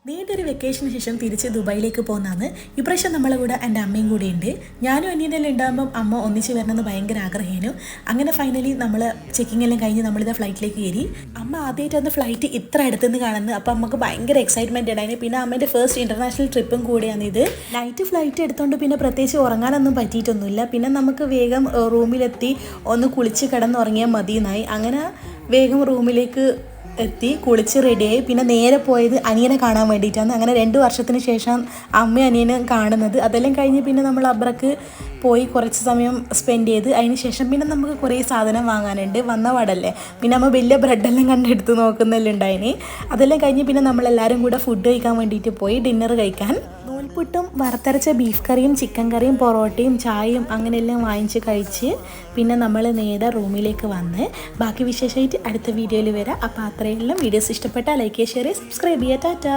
നീണ്ടൊരു വെക്കേഷന് ശേഷം തിരിച്ച് ദുബായിലേക്ക് പോകുന്നതാണ്. ഇപ്രാവശ്യം നമ്മളെ കൂടെ എൻ്റെ അമ്മയും കൂടെ ഉണ്ട്. ഞാനും അനിയനെല്ലാം ഉണ്ടാകുമ്പം അമ്മ ഒന്നിച്ച് വരണമെന്ന് ഭയങ്കര ആഗ്രഹമായിരുന്നു. അങ്ങനെ ഫൈനലി നമ്മൾ ചെക്കിംഗ് എല്ലാം കഴിഞ്ഞ് നമ്മളിത് ഫ്ലൈറ്റിലേക്ക് കയറി. അമ്മ ആദ്യമായിട്ടാണ് ഫ്ലൈറ്റ് ഇത്ര അടുത്തുനിന്ന് കാണുന്നത്. അപ്പോൾ നമുക്ക് ഭയങ്കര എക്സൈറ്റ്മെൻറ്റ് ഉണ്ടായിരുന്നു. പിന്നെ അമ്മേൻ്റെ ഫസ്റ്റ് ഇൻ്റർനാഷണൽ ട്രിപ്പും കൂടിയാണ് ഇത്. നൈറ്റ് ഫ്ലൈറ്റ് എടുത്തുകൊണ്ട് പിന്നെ പ്രത്യേകിച്ച് ഉറങ്ങാനൊന്നും പറ്റിയിട്ടൊന്നുമില്ല. പിന്നെ നമുക്ക് വേഗം റൂമിലെത്തി ഒന്ന് കുളിച്ച് കിടന്നുറങ്ങിയാൽ മതിയെന്നായി. അങ്ങനെ വേഗം റൂമിലേക്ക് എത്തി കുളിച്ച് റെഡിയായി. പിന്നെ നേരെ പോയത് അനിയനെ കാണാൻ വേണ്ടിയിട്ടാണ്. അങ്ങനെ 2 വർഷത്തിന് ശേഷം അമ്മയും അനിയനും കാണുന്നത്. അതെല്ലാം കഴിഞ്ഞ് പിന്നെ നമ്മൾ അബ്രക്ക് പോയി കുറച്ച് സമയം സ്പെൻഡ് ചെയ്ത് അതിന് ശേഷം പിന്നെ നമുക്ക് കുറേ സാധനം വാങ്ങാനുണ്ട്. വന്ന പാടല്ലേ പിന്നെ നമ്മൾ വലിയ ബ്രെഡെല്ലാം കണ്ടെടുത്ത് നോക്കുന്നെല്ലാം ഉണ്ടായിന്. അതെല്ലാം കഴിഞ്ഞ് പിന്നെ നമ്മളെല്ലാവരും കൂടെ ഫുഡ് കഴിക്കാൻ വേണ്ടിയിട്ട് പോയി ഡിന്നർ കഴിക്കാൻ. നൂൽപുട്ടും വറുത്തരച്ച ബീഫ് കറിയും ചിക്കൻ കറിയും പൊറോട്ടയും ചായയും അങ്ങനെയെല്ലാം വാങ്ങിച്ച് കഴിച്ച് പിന്നെ നമ്മൾ നേരെ റൂമിലേക്ക് വന്ന് ബാക്കി വിശേഷമായിട്ട് അടുത്ത വീഡിയോയിൽ വരാം. അപ്പോൾ അത്രയെല്ലാം വീഡിയോസ് ഇഷ്ടപ്പെട്ടാൽ ലൈക്ക് ചെയ്യുക, ഷെയർ ചെയ്യുക, സബ്സ്ക്രൈബ് ചെയ്യുക. ടാറ്റാ.